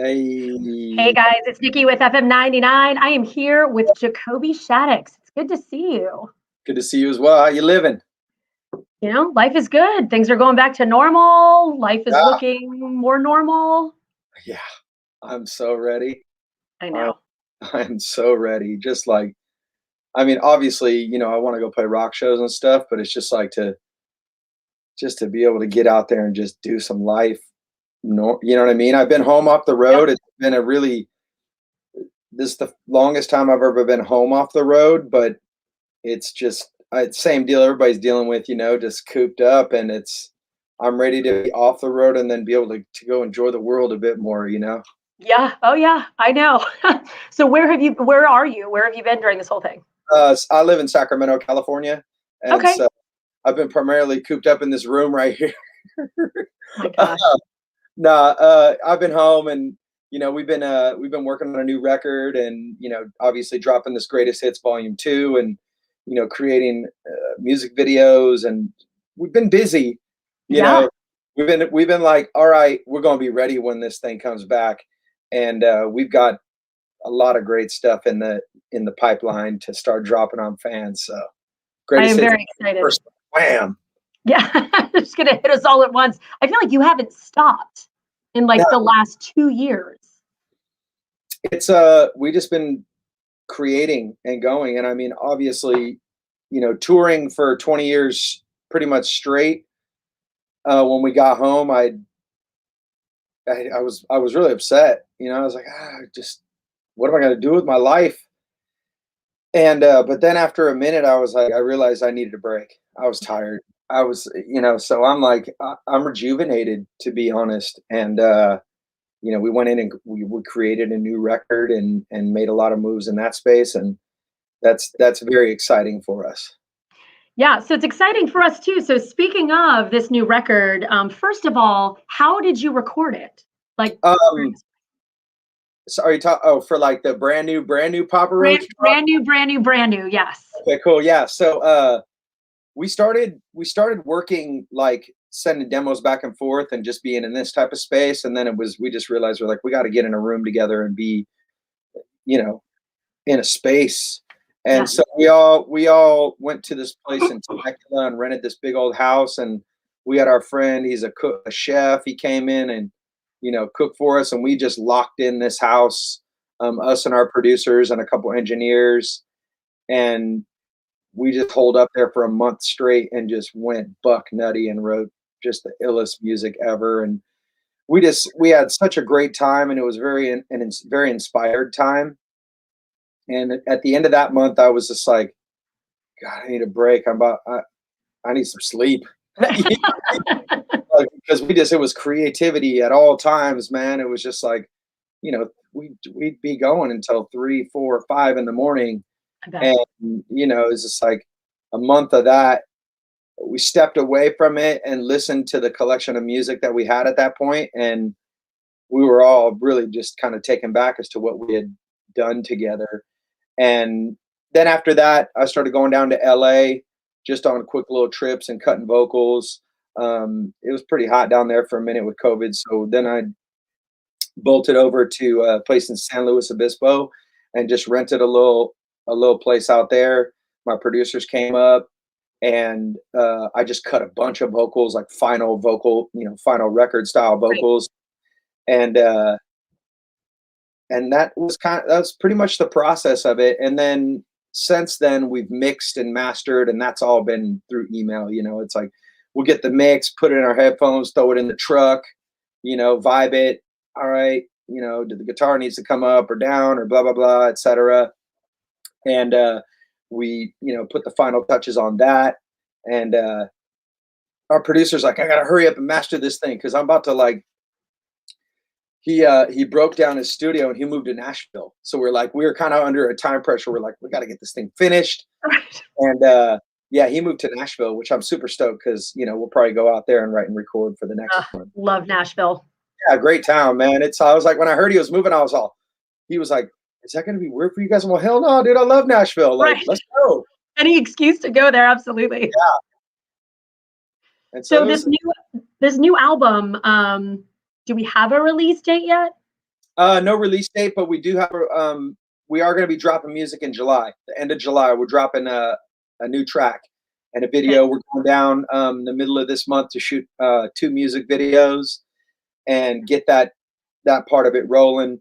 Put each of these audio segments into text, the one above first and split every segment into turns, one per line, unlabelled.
Hey
Hey,
guys, it's Nikki with FM 99. I am here with Jacoby Shaddix. It's good to see you.
good to see you as well. How you living?
You know, life is good. Things are going back to normal. Life is
Yeah,
looking more normal.
yeah. I'm so ready.
I
I,
know.
I'm so ready. Just like, I mean, obviously, I want to go play rock shows and stuff, but it's just like just to be able to get out there and just do some life. No, you know what I mean? I've been home off the
Yep.
road. It's been this is the longest time I've ever been home off the road, but it's just same deal everybody's dealing with, just cooped up, and I'm ready to be off the road and then be able to go enjoy the world a bit more.
Yeah. Oh yeah, I know. So where are you? Where have you been during this whole thing?
I live in Sacramento, California, and
Okay.
so I've been primarily cooped up in this room right here.
My gosh.
Nah, I've been home, and we've been working on a new record, and obviously dropping this Greatest Hits Volume 2, and creating music videos, and we've been busy. You
Yeah.
know, we've been like, all right, we're gonna be ready when this thing comes back, and we've got a lot of great stuff in the pipeline to start dropping on fans. So
I
Greatest
am
Hits
very excited.
first, wham.
Yeah. It's gonna hit us all at once. I feel like you haven't stopped in
No,
like the last 2 years.
it's we just been creating and going, and I mean, obviously, touring for 20 years pretty much straight. When we got home, I was really upset. I was like, just what am I going to do with my life? And but then after a minute, I was like, I realized I needed a break. I was tired. So I'm like, I'm rejuvenated, to be honest. And we went in and we created a new record, and made a lot of moves in that space, and that's very exciting for us.
Yeah, so it's exciting for us too. So speaking of this new record, first of all, how did you record it? Like
Um, so are you talking? Oh, for like the brand new Papa
brand,
Roach drop?
brand new, brand new, brand new. Yes.
Okay, cool. Yeah. So we started working, like sending demos back and forth and just being in this type of space, and then we just realized we're like, we got to get in a room together and be, you know, in a space. And
Yeah.
so we all went to this place in Temecula and rented this big old house, and we had our friend, he's a cook, a chef. He came in and cooked for us, and we just locked in this house, us and our producers and a couple engineers, and we just holed up there for a month straight and just went buck nutty and wrote just the illest music ever. And we had such a great time, and it was very inspired time. And at the end of that month, I was just like, God, I need a break. I need some sleep. Because it was creativity at all times, man. It was just like, we'd be going until 3, 4, 5 in the morning.
I bet.
And, it's just like a month of that. We stepped away from it and listened to the collection of music that we had at that point, and we were all really just kind of taken back as to what we had done together. And then after that, I started going down to LA just on quick little trips and cutting vocals. It was pretty hot down there for a minute with COVID, so then I bolted over to a place in San Luis Obispo and just rented a little place out there. My producers came up, and I just cut a bunch of vocals, like final record style
Great.
vocals, and that's pretty much the process of it. And then since then, we've mixed and mastered, and that's all been through email. It's like we'll get the mix, put it in our headphones, throw it in the truck, vibe it. All right, the guitar needs to come up or down or blah blah blah, etc. And we put the final touches on that. And our producer's like, I gotta hurry up and master this thing because I'm about to like. He broke down his studio and he moved to Nashville. So we were kind of under a time pressure. We're like, we got to get this thing finished.
Right.
And yeah, he moved to Nashville, which I'm super stoked because we'll probably go out there and write and record for the next one.
Love Nashville.
Yeah, great town, man. I was like, when I heard he was moving, he was like, is that going to be weird for you guys? I'm like, hell no, dude, I love Nashville. Like,
Right.
let's go.
Any excuse to go there, absolutely.
Yeah. And so
So
it was,
this new album, do we have a release date yet?
No release date, but we do have we are going to be dropping music in July. The end of July, we're dropping a new track and a
Okay.
video. We're going down the middle of this month to shoot 2 music videos and get that part of it rolling.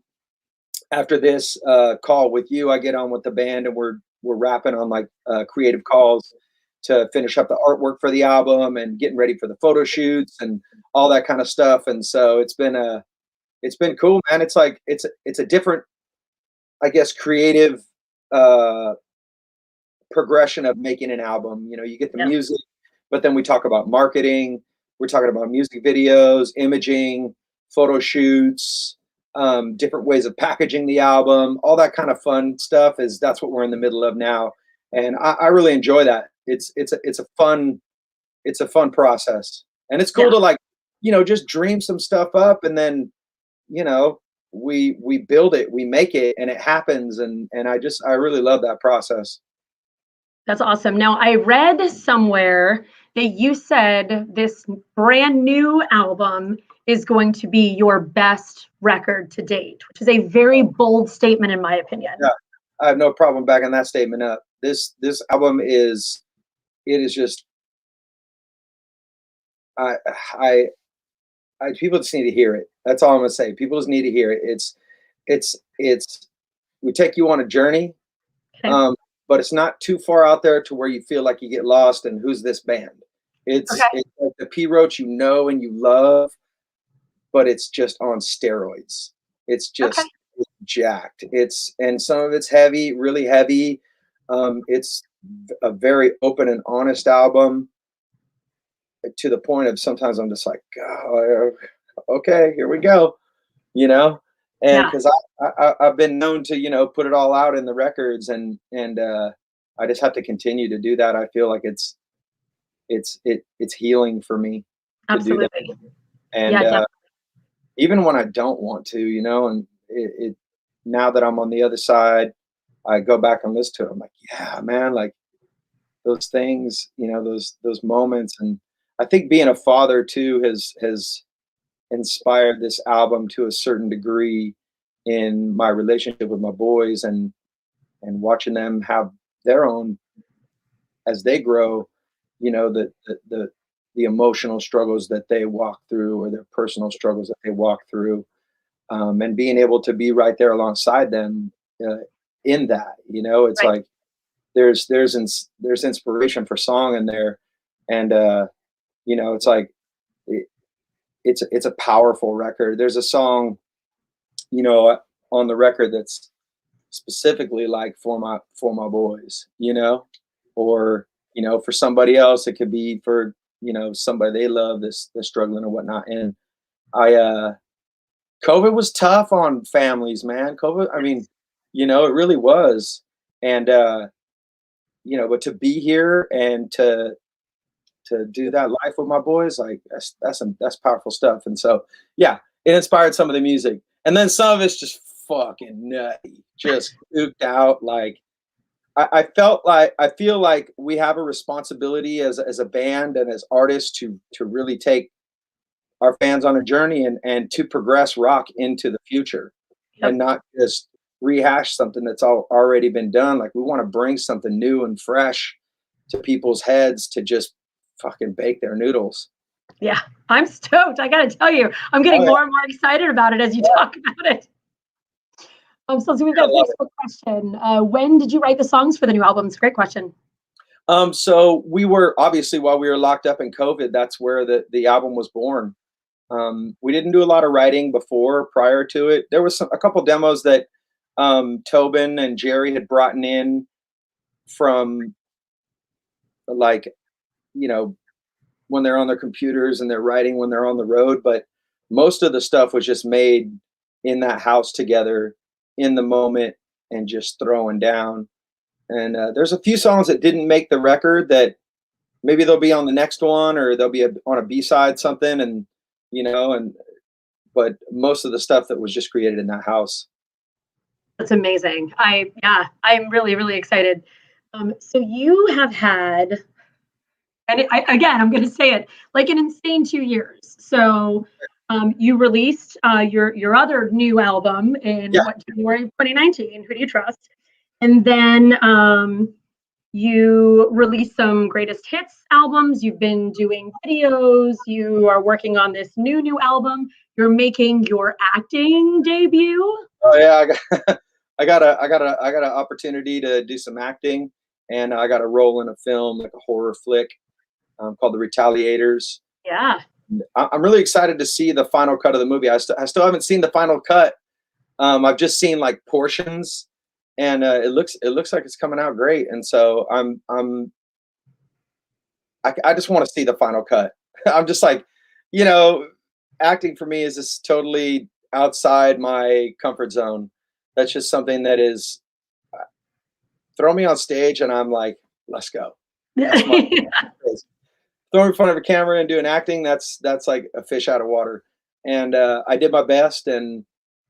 After this call with you, I get on with the band and we're rapping on like creative calls to finish up the artwork for the album and getting ready for the photo shoots and all that kind of stuff. And so it's been cool, man. It's like it's a different, I guess, creative uh progression of making an album. You know, you get the
Yeah.
music, but then we talk about marketing, we're talking about music videos, imaging, photo shoots, different ways of packaging the album, all that kind of fun stuff. That's what we're in the middle of now, and I really enjoy that. It's a fun process, and it's cool
Yeah.
to like, just dream some stuff up, and then we build it, we make it, and it happens, and I really love that process.
That's awesome. Now, I read somewhere that you said this brand new album is going to be your best record to date, which is a very bold statement, in my opinion.
Yeah, I have no problem backing that statement up. This album it is just I I people just need to hear it. That's all I'm gonna say. People just need to hear it. It's we take you on a journey,
Okay.
um, but it's not too far out there to where you feel like you get lost and who's this band.
Okay.
It's like the P Roach you know and you love, but it's just on steroids. It's
Okay.
just jacked. And some of it's heavy, really heavy. It's a very open and honest album to the point of sometimes I'm just like, oh, okay, here we go, you know, and
Yeah.
because I've been known to put it all out in the records, and I just have to continue to do that. I feel like it's healing for me to do that,
Absolutely.
and
Yeah. Definitely.
even when I don't want to, and now that I'm on the other side, I go back and listen to it. I'm like, yeah, man, like those things, those moments, and I think being a father too has inspired this album to a certain degree in my relationship with my boys, and watching them have their own as they grow, the emotional struggles that they walk through or their personal struggles that they walk through, and being able to be right there alongside them uh, in that. It's
Right.
like there's inspiration for song in there, and it's like it, it's a powerful record. There's a song, you know, on the record that's specifically like for my boys, or for somebody else it could be for somebody they love that's struggling or whatnot. And I COVID was tough on families, man. COVID, I mean, it really was. And but to be here and to do that life with my boys, like that's powerful stuff. And so yeah, it inspired some of the music. And then some of it's just fucking nutty, just cooped out. Like I feel like we have a responsibility as a band and as artists to really take our fans on a journey and to progress rock into the future, and
Yep.
not just rehash something that's already been done. Like we want to bring something new and fresh to people's heads to just fucking bake their noodles.
Yeah. I'm stoked. I got to tell you, I'm
Oh
getting
yeah,
more and more excited about it as you talk about it. So we've
I
got a
love it.
Facebook question. When did you write the songs for the new album? It's a great question.
So we were obviously, while we were locked up in COVID, that's where the album was born. We didn't do a lot of writing prior to it. There was a couple demos that Tobin and Jerry had brought in from, like, you know, when they're on their computers and they're writing when they're on the road. But most of the stuff was just made in that house together in the moment and just throwing down. And there's a few songs that didn't make the record that maybe they'll be on the next one, or they'll be on a B-side something. And, but most of the stuff that was just created in that house.
That's amazing. I'm really, really excited. So you have had, and again, I'm going to say it, like an insane 2 years. So You released your other new album in
Yeah.
January 2019. Who Do You Trust? And then you released some greatest hits albums. You've been doing videos. You are working on this new album. You're making your acting debut.
Oh yeah, I got an opportunity to do some acting, and I got a role in a film, like a horror flick, called The Retaliators.
Yeah.
I'm really excited to see the final cut of the movie. I still haven't seen the final cut. I've just seen like portions, and it looks like it's coming out great. And so I just want to see the final cut. I'm just like, you know, acting for me is just totally outside my comfort zone. That's just something that is, throw me on stage and I'm like, let's go. That's my throwing in front of a camera and doing acting. That's like a fish out of water. And I did my best, and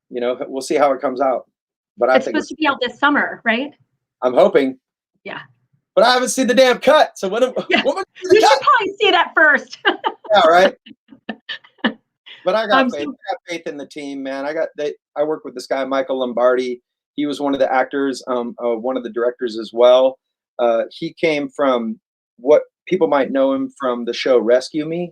we'll see how it comes out. But I
It's
think
supposed to be out this summer, right?
I'm hoping.
Yeah.
But I haven't seen the damn cut. So when am I
You
gonna see
should
the cut?
probably see that first.
Yeah, right. But I got faith.
So
I got faith in the team, man. I work with this guy, Michael Lombardi. He was one of the actors, one of the directors as well. He came from what people might know him from the show Rescue Me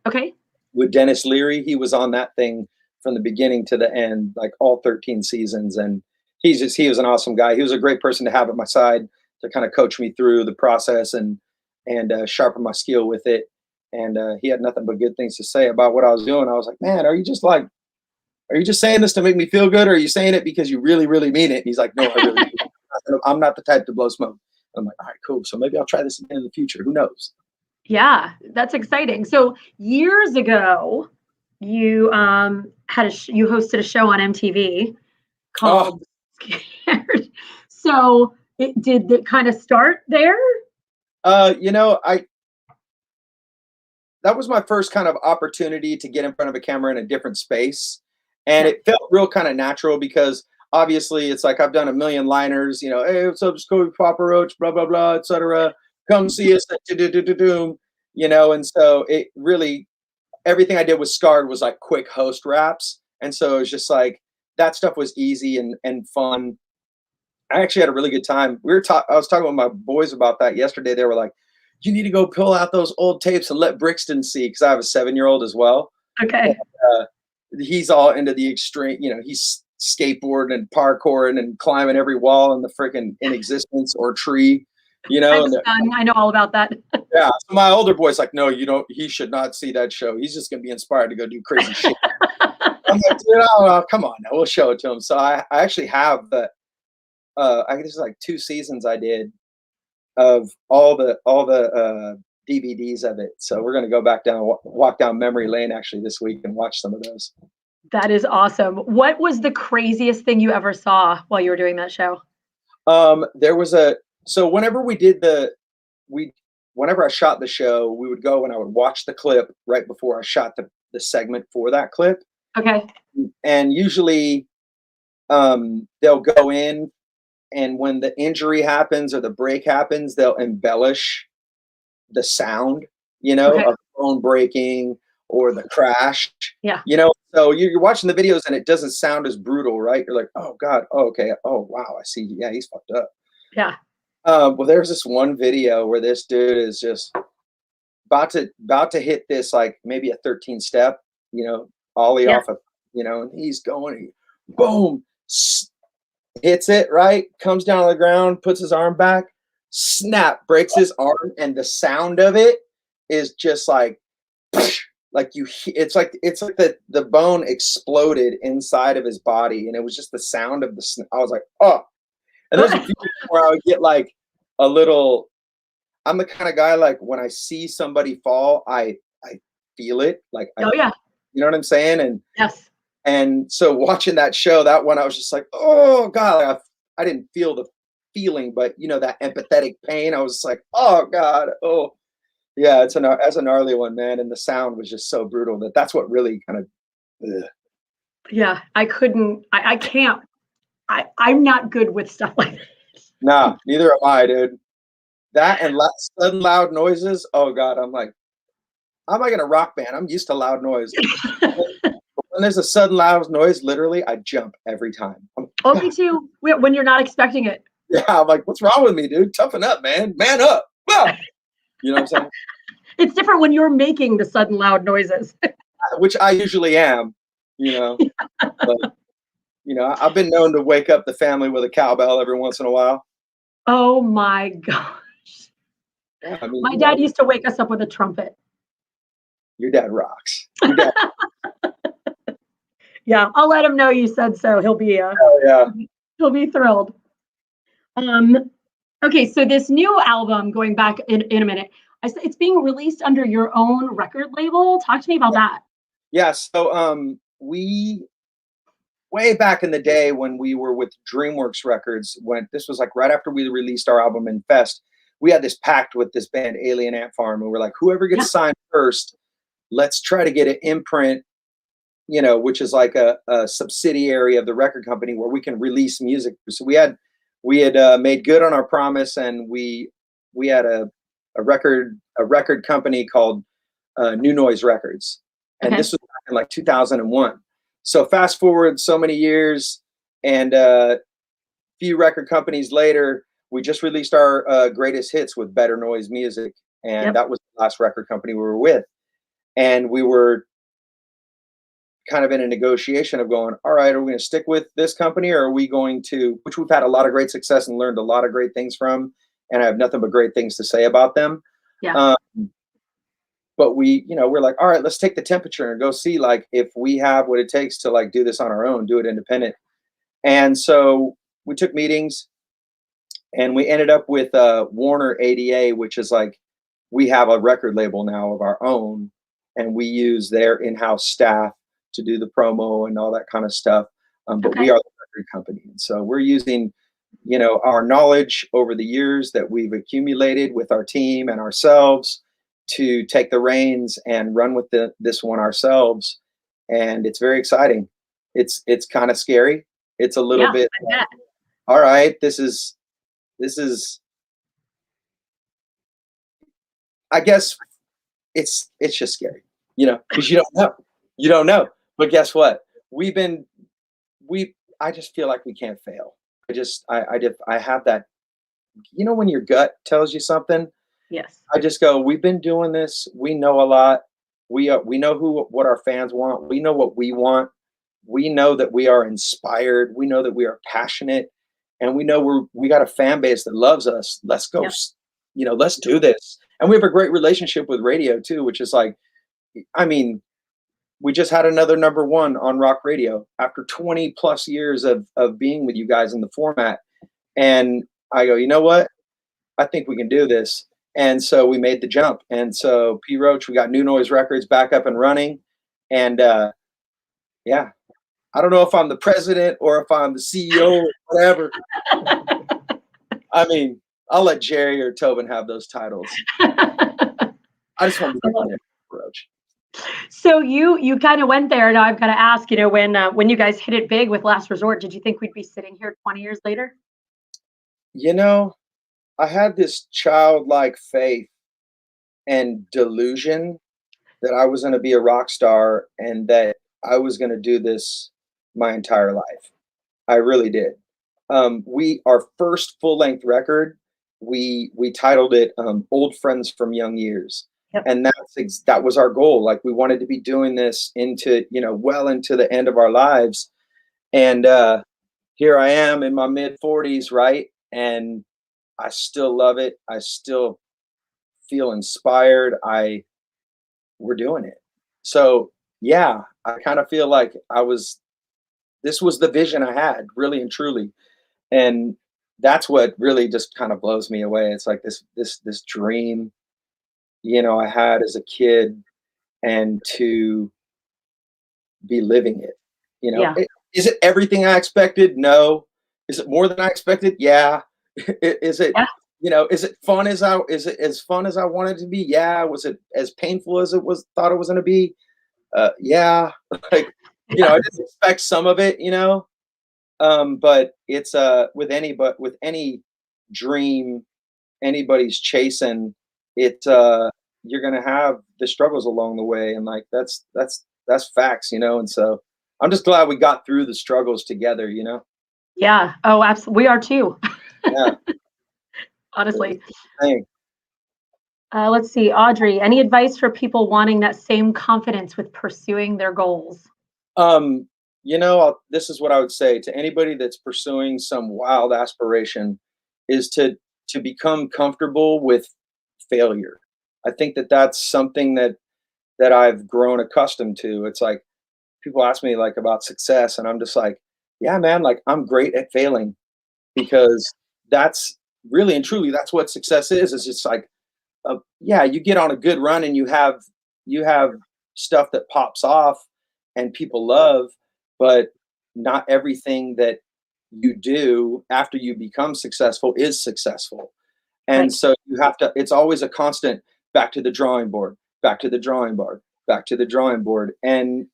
okay.
with Dennis Leary. He was on that thing from the beginning to the end, like all 13 seasons. And he was an awesome guy. He was a great person to have at my side to kind of coach me through the process and sharpen my skill with it. And he had nothing but good things to say about what I was doing. I was like, man, are you just saying this to make me feel good, or are you saying it because you really, really mean it? And he's like, no, I really do. I'm not the type to blow smoke. I'm like, all right, cool. So maybe I'll try this again in the future. Who knows?
Yeah, that's exciting. So years ago, you you hosted a show on MTV called Scared. So did it kind of start there?
That was my first kind of opportunity to get in front of a camera in a different space. And it felt real kind of natural because obviously it's like I've done a million liners, hey, what's up, Jacoby Papa Roach, blah, blah, blah, etc. Come see us at doom, and so it really, everything I did with Scarred was like quick host raps. And so it was just like, that stuff was easy and fun. I actually had a really good time. I was talking with my boys about that yesterday. They were like, you need to go pull out those old tapes and let Brixton see, because I have a 7-year-old as well.
Okay.
And, he's all into the extreme, he's skateboarding and parkouring and climbing every wall in the freaking in existence or tree,
I know all about that.
Yeah. So my older boy's like, no, he should not see that show. He's just going to be inspired to go do crazy shit. I'm like, dude, come on now, we'll show it to him. So I actually have I guess like 2 seasons I did of all the DVDs of it. So we're going to go back walk down memory lane actually this week and watch some of those.
That is awesome. What was the craziest thing you ever saw while you were doing that show?
So whenever I shot the show, we would go and I would watch the clip right before I shot the segment for that clip.
Okay.
And usually they'll go in, and when the injury happens or the break happens, they'll embellish the sound, of bone breaking or the crash.
Yeah.
So you're watching the videos and it doesn't sound as brutal, right? You're like, oh God, oh, okay, oh wow, I see. Yeah, he's fucked up.
Yeah.
Well, there's this one video where this dude is just about to hit this, like maybe a 13 step, ollie off of, and he's going, boom, hits it, right? Comes down on the ground, puts his arm back, snap, breaks his arm, and the sound of it is just like it's like the bone exploded inside of his body, and it was just the sound of I was like, oh. And there's a few where I would get like a little. I'm the kind of guy, like when I see somebody fall, I feel it, like
oh yeah,
you know what I'm saying? And
yes.
And so watching that show, that one, I was just like, oh God, I didn't feel the feeling, but that empathetic pain. I was like, oh God, oh yeah, that's a gnarly one, man. And the sound was just so brutal that's what really kind of. Ugh.
Yeah, I couldn't. I can't. I'm not good with stuff like that.
Nah, neither am I, dude. That and sudden loud noises. Oh God, I'm like, I'm like in a rock band. I'm used to loud noise. When there's a sudden loud noise, literally, I jump every time.
Oh, me too. When you're not expecting it.
Yeah, I'm like, what's wrong with me, dude? Toughen up, man. Man up. Ah! You know what I'm saying?
It's different when you're making the sudden loud noises.
Which I usually am, you know. But, you know, I've been known to wake up the family with a cowbell every once in a while.
Oh my gosh.
Yeah, I mean,
My dad used to wake us up with a trumpet.
your dad rocks. Your dad,
Yeah, I'll let him know you said so.
oh, yeah.
He'll be thrilled. Okay, so this new album, going back in a minute, it's being released under your own record label. Talk to me about that.
Yeah, so we way back in the day when we were with DreamWorks Records, when this was like right after we released our album Infest, we had this pact with this band Alien Ant Farm, and we're like, whoever gets signed first, let's try to get an imprint, you know, which is like a subsidiary of the record company where we can release music. So we had made good on our promise, and we had a record company called New Noise Records, and this was back in like 2001. So fast forward so many years, and few record companies later, we just released our greatest hits with Better Noise Music, and that was the last record company we were with, and we were kind of in a negotiation of going, all right, are we going to stick with this company, or are we going to, which we've had a lot of great success and learned a lot of great things from, and I have nothing but great things to say about them. But we, you know, we're like, all right, let's take the temperature and go see like if we have what it takes to like do this on our own, do it independent. And so we took meetings, and we ended up with Warner ADA, which is like, we have a record label now of our own, and we use their in-house staff to do the promo and all that kind of stuff. But we are the record company. And so we're using, you know, our knowledge over the years that we've accumulated with our team and ourselves to take the reins and run with this one ourselves. And it's very exciting. It's kind of scary. It's a little bit, all right, this is, I guess it's just scary, you know, because you don't know. But guess what? I just feel like we can't fail. I have that, you know, when your gut tells you something.
Yes.
I just go, we've been doing this. We know a lot. We know what our fans want. We know what we want. We know that we are inspired. We know that we are passionate, and we know we got a fan base that loves us. Let's go, you know, let's do this. And we have a great relationship with radio too, which is like, I mean, we just had another #1 on rock radio after 20 plus years of being with you guys in the format. And I go, you know what? I think we can do this. And so we made the jump. And so P Roach, we got New Noise Records back up and running. And yeah, I don't know if I'm the president or if I'm the CEO or whatever. I mean, I'll let Jerry or Tobin have those titles. I just want to be there, Roach.
So you kind of went there. Now I've got to ask, you know, when you guys hit it big with Last Resort, did you think we'd be sitting here 20 years later?
You know, I had this childlike faith and delusion that I was going to be a rock star and that I was going to do this my entire life. I really did. Our first full length record, we titled it "Old Friends from Young Years," and that was our goal. Like we wanted to be doing this into, you know, well into the end of our lives, and here I am in my mid 40s, right? And I still love it. I still feel inspired. We're doing it. So yeah, I kind of feel like this was the vision I had, really and truly. And that's what really just kind of blows me away. It's like this dream, you know, I had as a kid, and to be living it, you know. Is it everything I expected? No. Is it more than I expected? Yeah. Is it, you know, is it as fun as I wanted it to be? Yeah. Was it as painful as thought it was going to be? Yeah. Like, you know, I didn't expect some of it, you know. But it's with any dream anybody's chasing, it you're going to have the struggles along the way. And like, that's facts, you know? And so I'm just glad we got through the struggles together, you know?
Yeah. Oh, absolutely. We are too.
Yeah.
Honestly.
Hey.
Let's see, Audrey, any advice for people wanting that same confidence with pursuing their goals?
You know, this is what I would say to anybody that's pursuing some wild aspiration is to become comfortable with failure. I think that that's something that I've grown accustomed to. It's like people ask me like about success, and I'm just like, yeah, man, like I'm great at failing because that's really and truly that's what success is. It's just like, yeah, you get on a good run and you have stuff that pops off and people love, but not everything that you do after you become successful is successful. And
Right.
so you have to, it's always a constant back to the drawing board, back to the drawing board, back to the drawing board. And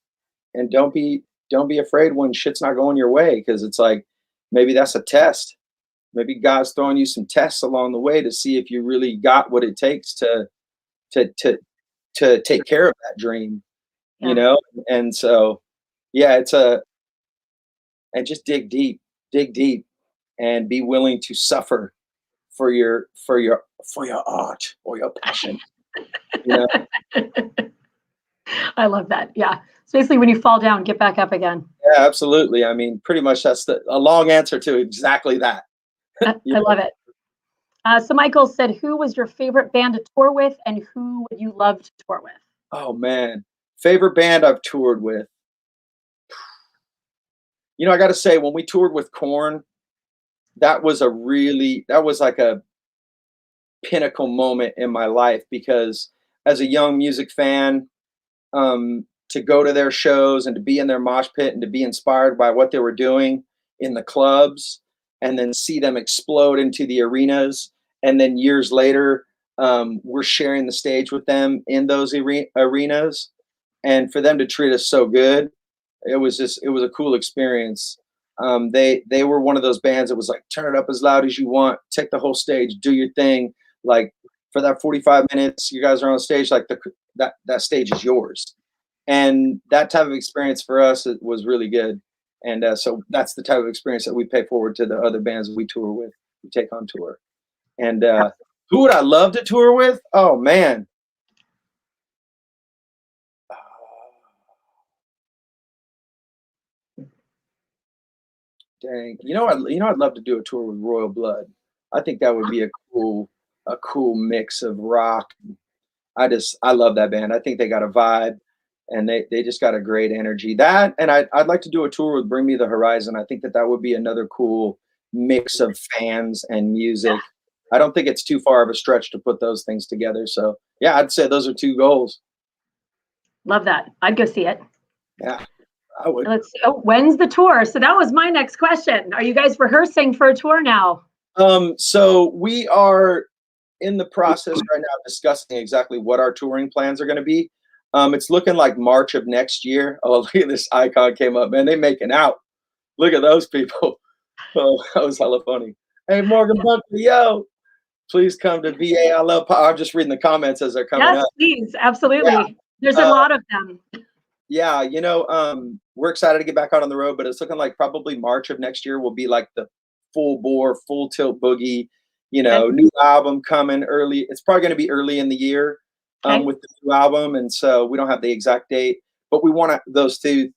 don't be afraid when shit's not going your way, because it's like maybe that's a test. Maybe God's throwing you some tests along the way to see if you really got what it takes to to to take care of that dream, you
Yeah.
know? And so yeah, it's a and just dig deep and be willing to suffer for your art or your passion, you know?
I love that. Yeah. So basically, when you fall down, get back up again.
Yeah, absolutely. I mean, pretty much that's a long answer to exactly that. You
I
know?
love it. So Michael said, who was your favorite band to tour with, and who would you love to tour with?
Oh man, favorite band I've toured with. You know, I got to say, when we toured with Korn, that was like a pinnacle moment in my life, because as a young music fan, to go to their shows and to be in their mosh pit and to be inspired by what they were doing in the clubs, and then see them explode into the arenas, and then years later, we're sharing the stage with them in those arenas, and for them to treat us so good, it was a cool experience. They were one of those bands that was like, turn it up as loud as you want, take the whole stage, do your thing. Like for that 45 minutes, you guys are on stage, like that stage is yours. And that type of experience for us was really good. And so that's the type of experience that we pay forward to the other bands we tour with, we take on tour. And who would I love to tour with? Oh man, dang. I'd love to do a tour with Royal Blood. I think that would be a cool mix of rock. I love that band. I think they got a vibe, and they just got a great energy. That, and I'd like to do a tour with Bring Me the Horizon. I think that would be another cool mix of fans and music. I don't think it's too far of a stretch to put those things together. So yeah, I'd say those are two goals.
Love that. I'd go see it.
Yeah, I would.
Let's see. Oh, when's the tour? So that was my next question. Are you guys rehearsing for a tour now?
So we are in the process right now of discussing exactly what our touring plans are going to be. It's looking like March of next year. Oh, look at this icon came up, man. They making out. Look at those people. Oh, that was hella funny. Hey, Morgan Buckley, yo, please come to VA. I love. I'm just reading the comments as they're coming
Yes,
up.
please.
Yeah,
Absolutely. There's a lot of them.
yeah. We're excited to get back out on the road, but it's looking like probably March of next year will be like the full bore, full tilt boogie.
Okay.
New album coming early. It's probably going to be early in the year,
Okay.
with the new album, and so we don't have the exact date, but we want those two,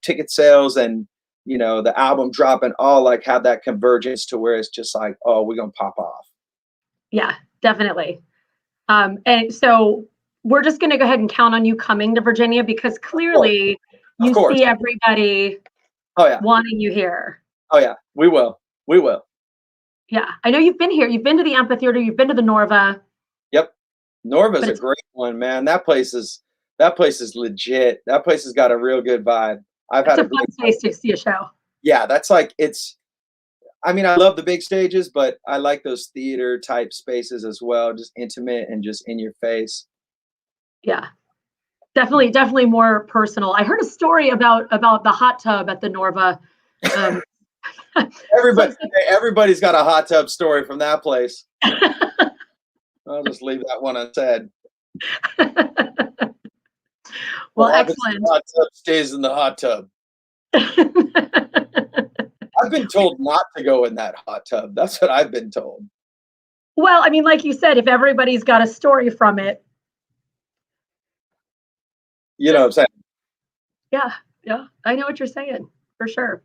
ticket sales and the album drop and all like have that convergence to where it's just like, oh, we're gonna pop off.
Yeah, definitely. And so we're just going to go ahead and count on you coming to Virginia, because clearly
Of
you
course.
see everybody
Oh yeah.
wanting you here.
Oh yeah. We will. We will.
Yeah, I know you've been here. You've been to the amphitheater. You've been to the Norva.
Yep. Norva's a great one, man. That place is legit. That place has got a real good vibe. I've
It's
had
a
a
fun
great
place to see a show.
Yeah, that's like I mean, I love the big stages, but I like those theater type spaces as well, just intimate and just in your face.
Yeah, definitely more personal. I heard a story about the hot tub at the Norva. Um,
Everybody's got a hot tub story from that place. I'll just leave that one unsaid.
Well,
What happens in
excellent.
the hot tub stays in the hot tub. I've been told not to go in that hot tub. That's what I've been told.
Well, I mean, like you said, if everybody's got a story from it,
You know what I'm saying?
yeah, yeah, I know what you're saying for sure.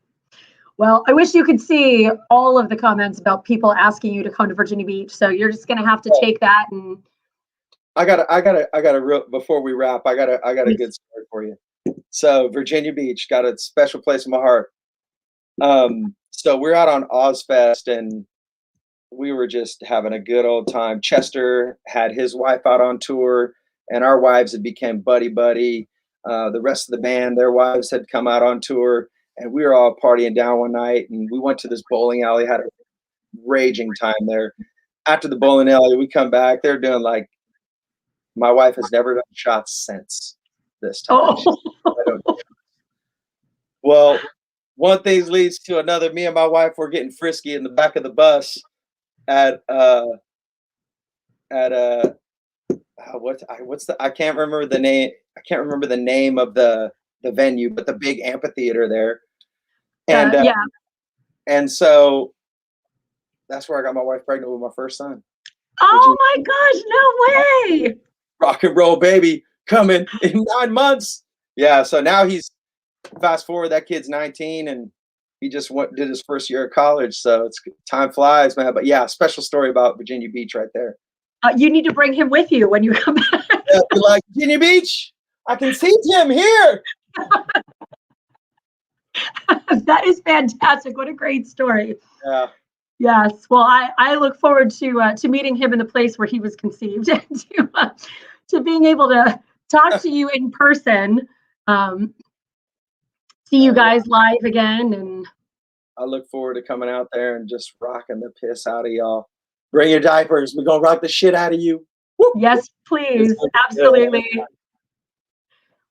Well, I wish you could see all of the comments about people asking you to come to Virginia Beach. So you're just going to have to
Oh,
take that and
I gotta real before we wrap, I got a
please.
good story for you. So Virginia Beach got a special place in my heart. So we're out on Ozfest and we were just having a good old time. Chester had his wife out on tour, and our wives had become buddy buddy. The rest of the band, their wives had come out on tour, and we were all partying down one night. And we went to this bowling alley, had a raging time there. After the bowling alley, we come back. They're doing like my wife has never done shots since this time.
Oh,
I don't, well, one thing leads to another. Me and my wife were getting frisky in the back of the bus at at what's the I can't remember the name. I can't remember the name of the venue, but the big amphitheater there. And
yeah.
and so that's where I got my wife pregnant with my first son.
Oh
Virginia,
my gosh, no way.
rock and roll baby coming in 9 months. Yeah, so now he's fast forward. That kid's 19 and he just did his first year of college. So it's time flies, man. But yeah, special story about Virginia Beach right there.
You need to bring him with you when you come back.
Yeah, you're like Virginia Beach. I can see Tim here.
That is fantastic. What a great story.
Yeah.
Yes. Well, I look forward to meeting him in the place where he was conceived and to being able to talk to you in person, see you
Yeah.
guys live again, and
I look forward to coming out there and just rocking the piss out of y'all. Bring your diapers. We're gonna rock the shit out of you. Woo!
yes,
It's
please,
gonna be good.
absolutely.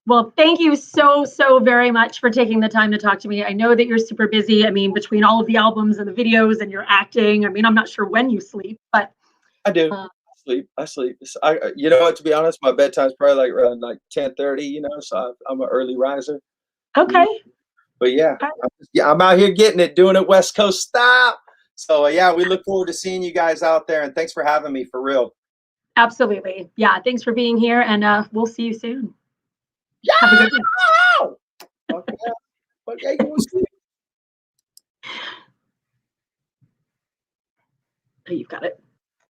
Well, thank you so very much for taking the time to talk to me. I know that you're super busy. I mean, between all of the albums and the videos and your acting, I mean, I'm not sure when you sleep, but
I do.
uh,
I sleep. You know what? To be honest, my bedtime's probably like around like 10:30. So I'm an early riser.
okay.
But yeah, I'm out here getting it, doing it West Coast style. So yeah, we look forward to seeing you guys out there, and thanks for having me for real.
Absolutely. Yeah. Thanks for being here, and we'll see you soon.
Yeah.
Have a good one.
Okay. Okay, you want to see?
Oh, you've got it.